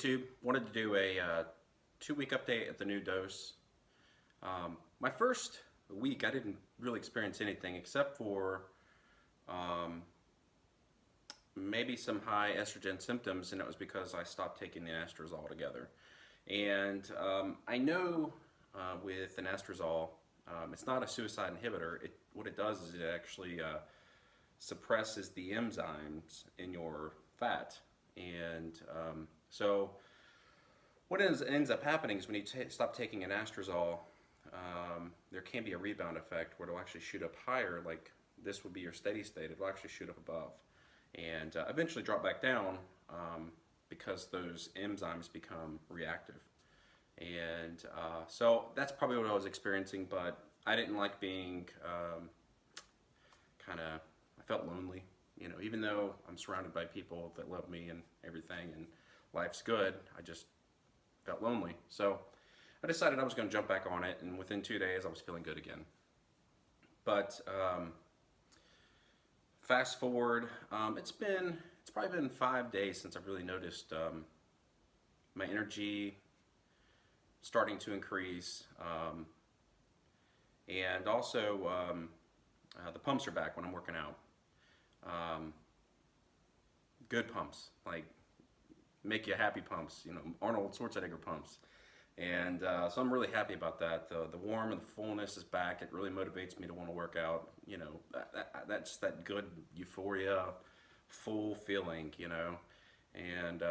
YouTube. Wanted to do a 2-week update at the new dose. My first week I didn't really experience anything except for maybe some high estrogen symptoms, and it was because I stopped taking the anastrozole altogether. And I know with anastrozole, it's not a suicide inhibitor. What it does is it actually suppresses the enzymes in your fat. And so what ends up happening is when you stop taking anastrozole, there can be a rebound effect where it'll actually shoot up higher, like this would be your steady state. It'll actually shoot up above and eventually drop back down because those enzymes become reactive. And so that's probably what I was experiencing, but I didn't like being I felt lonely, you know, even though I'm surrounded by people that love me and everything and life's good, I just felt lonely. So I decided I was going to jump back on it, and within 2 days I was feeling good again. But fast forward, it's probably been 5 days since I've really noticed my energy starting to increase, and also the pumps are back when I'm working out. Good pumps, like make you happy pumps, you know, Arnold Schwarzenegger pumps. And so I'm really happy about that. The warm and the fullness is back. It really motivates me to want to work out. You know, that's that good euphoria, full feeling, you know. And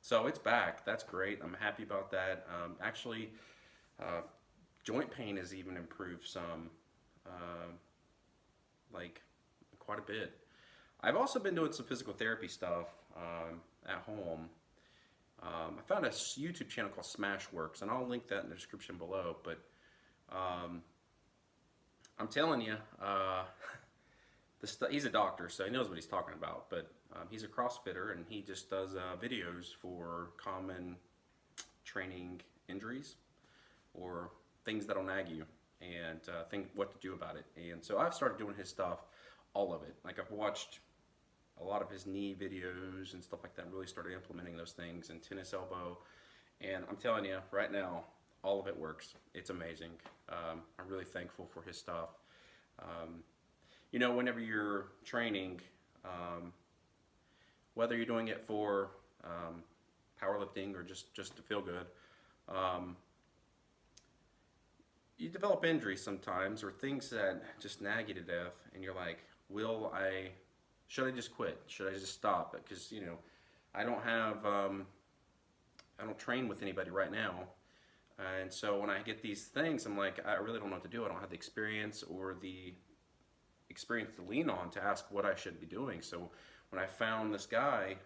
so it's back. That's great. I'm happy about that. Actually, joint pain has even improved some, like quite a bit. I've also been doing some physical therapy stuff at home. I found a YouTube channel called Smashwerx, and I'll link that in the description below. But I'm telling you, he's a doctor, so he knows what he's talking about. But he's a CrossFitter, and he just does videos for common training injuries or things that'll nag you, and think what to do about it. And so I've started doing his stuff, all of it. Like I've watched a lot of his knee videos and stuff like that, really started implementing those things, and tennis elbow. And I'm telling you, right now, all of it works. It's amazing. I'm really thankful for his stuff. You know, whenever you're training, whether you're doing it for powerlifting or just to feel good, you develop injuries sometimes, or things that just nag you to death, and you're like, should I just quit? Should I just stop? Because, you know, I don't train with anybody right now. And so when I get these things, I'm like, I really don't know what to do. I don't have the experience or the experience to lean on to ask what I should be doing. So when I found this guy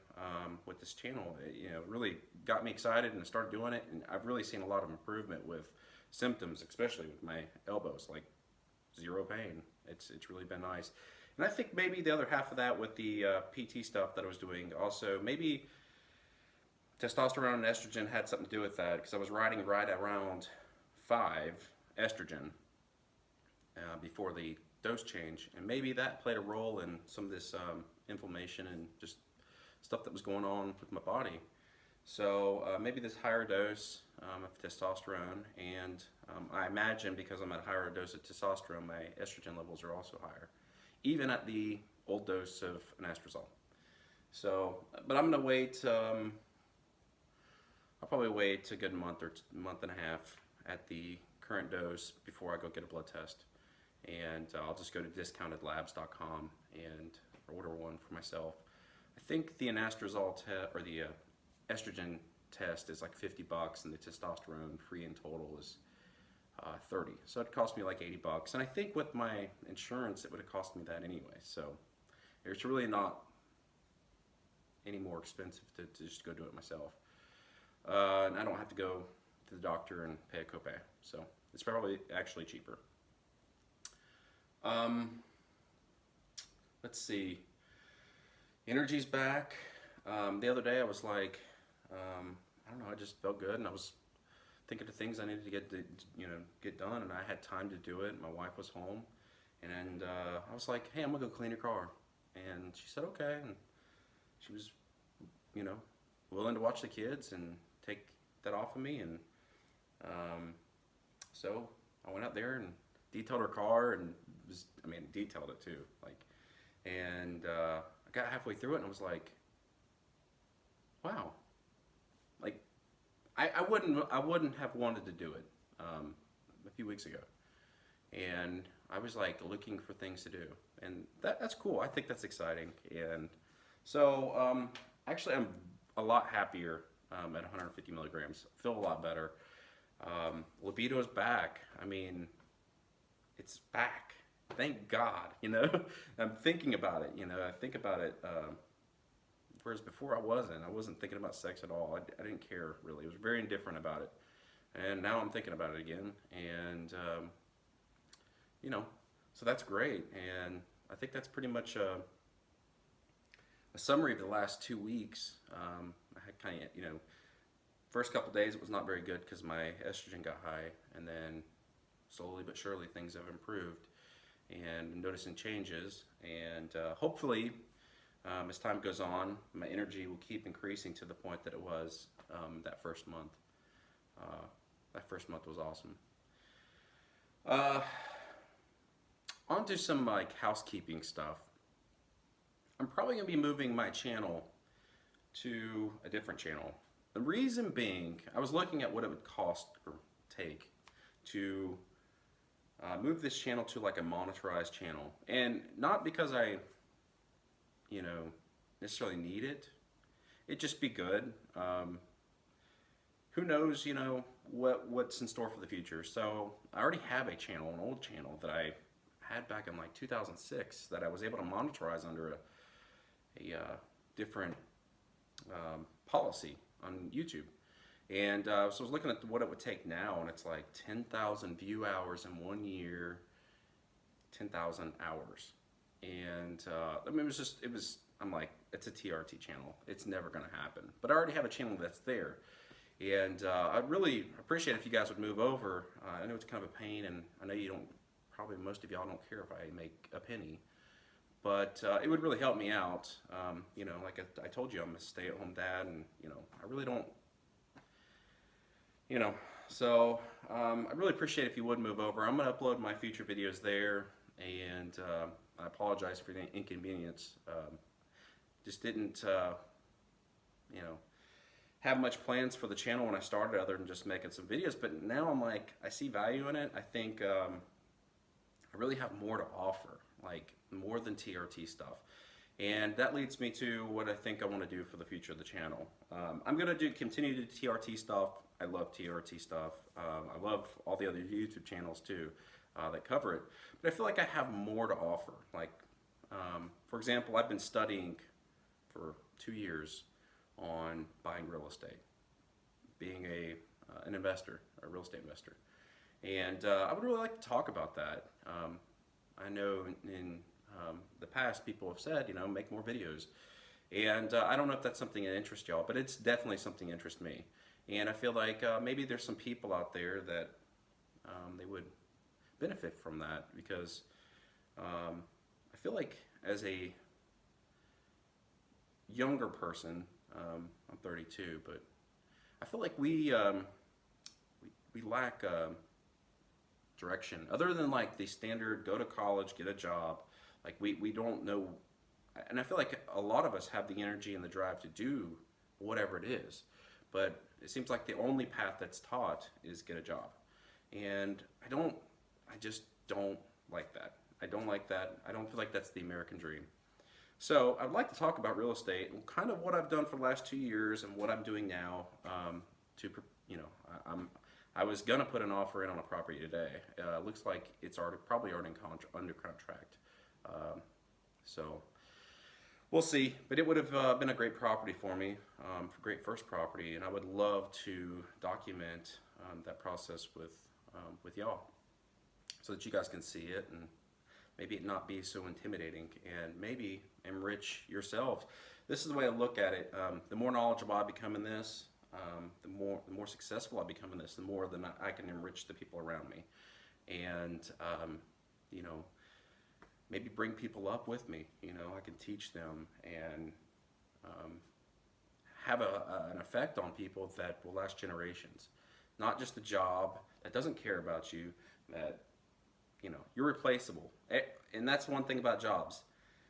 with this channel, it, you know, really got me excited, and I started doing it. And I've really seen a lot of improvement with symptoms, especially with my elbows, like zero pain. It's really been nice. And I think maybe the other half of that with the PT stuff that I was doing, also maybe testosterone and estrogen had something to do with that, because I was riding right around 5 estrogen before the dose change, and maybe that played a role in some of this inflammation and just stuff that was going on with my body. So maybe this higher dose of testosterone, and I imagine because I'm at a higher dose of testosterone, my estrogen levels are also higher, even at the old dose of anastrozole. So, but I'm gonna wait. I'll probably wait a good month or month and a half at the current dose before I go get a blood test, and I'll just go to discountedlabs.com and order one for myself. I think the anastrozole or the estrogen test is like $50, and the testosterone free in total is 30. So it cost me like $80, and I think with my insurance it would have cost me that anyway. So it's really not any more expensive to just go do it myself, and I don't have to go to the doctor and pay a copay. So it's probably actually cheaper. Let's see. Energy's back. The other day I was like, I don't know, I just felt good, and I was thinking of things I needed to get done, and I had time to do it. My wife was home, and I was like, hey, I'm gonna go clean your car. And she said, okay. And she was, you know, willing to watch the kids and take that off of me. And so I went out there and detailed her car, and detailed it too. And I got halfway through it and I was like, wow. Like, I wouldn't have wanted to do it a few weeks ago. And I was like looking for things to do, and that's cool. I think that's exciting. And so actually I'm a lot happier at 150 milligrams. I feel a lot better. Libido is back. I mean, it's back. Thank God, you know. I'm thinking about it, you know. I think about it, whereas before I wasn't thinking about sex at all. I didn't care, really. I was very indifferent about it. And now I'm thinking about it again. And, you know, so that's great. And I think that's pretty much a summary of the last 2 weeks. I had kind of, you know, first couple days it was not very good because my estrogen got high. And then slowly but surely things have improved. And I'm noticing changes, and hopefully as time goes on, my energy will keep increasing to the point that it was that first month. That first month was awesome. On to some like housekeeping stuff. I'm probably going to be moving my channel to a different channel. The reason being, I was looking at what it would cost or take to move this channel to like a monetized channel, and not because I, you know, necessarily need it. It'd just be good. Who knows, you know, what's in store for the future. So I already have a channel, an old channel that I had back in like 2006 that I was able to monetize under a different policy on YouTube. And so I was looking at what it would take now, and it's like 10,000 view hours in 1 year, 10,000 hours. And I mean, I'm like, it's a TRT channel. It's never going to happen. But I already have a channel that's there. And I'd really appreciate if you guys would move over. I know it's kind of a pain, and I know you don't, probably most of y'all don't care if I make a penny. But it would really help me out. You know, like I told you, I'm a stay-at-home dad, and, you know, I really don't, you know, so I'd really appreciate if you would move over. I'm going to upload my future videos there, and I apologize for the inconvenience. Just didn't, you know, have much plans for the channel when I started other than just making some videos, but now I'm like, I see value in it. I think I really have more to offer, like more than TRT stuff. And that leads me to what I think I want to do for the future of the channel. I'm going to continue to do TRT stuff. I love TRT stuff. I love all the other YouTube channels too that cover it. But I feel like I have more to offer. Like, for example, I've been studying for 2 years on buying real estate, being an investor, a real estate investor. And I would really like to talk about that. I know in the past people have said, you know, make more videos. And I don't know if that's something that interests y'all, but it's definitely something that interests me. And I feel like maybe there's some people out there that they would benefit from that, because I feel like as a younger person, I'm 32, but I feel like we lack direction, other than like the standard go to college, get a job. Like we don't know, and I feel like a lot of us have the energy and the drive to do whatever it is, but it seems like the only path that's taught is get a job. And I just don't like that. I don't like that. I don't feel like that's the American dream. So I'd like to talk about real estate and kind of what I've done for the last 2 years and what I'm doing now. You know, I was gonna put an offer in on a property today. Looks like it's probably already under contract. So we'll see. But it would have been a great property for me, great first property, and I would love to document that process with y'all, so that you guys can see it and maybe it not be so intimidating, and maybe enrich yourselves. This is the way I look at it. The more knowledgeable I become in this, the more successful I become in this, the more than I can enrich the people around me, and you know, maybe bring people up with me. You know, I can teach them and have an effect on people that will last generations. Not just a job that doesn't care about you, that, you know, you're replaceable. And that's one thing about jobs.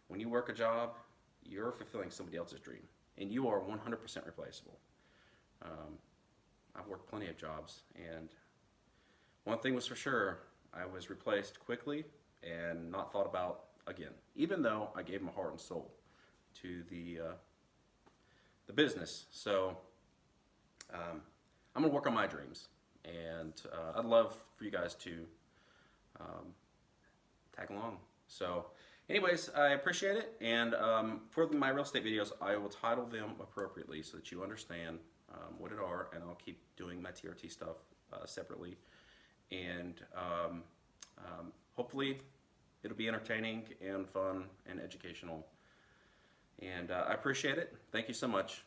When you work a job, you're fulfilling somebody else's dream, and you are 100% replaceable. I've worked plenty of jobs, and one thing was for sure, I was replaced quickly and not thought about again, even though I gave my heart and soul to the business. So I'm gonna work on my dreams, and I'd love for you guys to tag along. So anyways, I appreciate it, and for my real estate videos, I will title them appropriately so that you understand what it are, and I'll keep doing my TRT stuff separately, and hopefully it'll be entertaining and fun and educational, and I appreciate it. Thank you so much.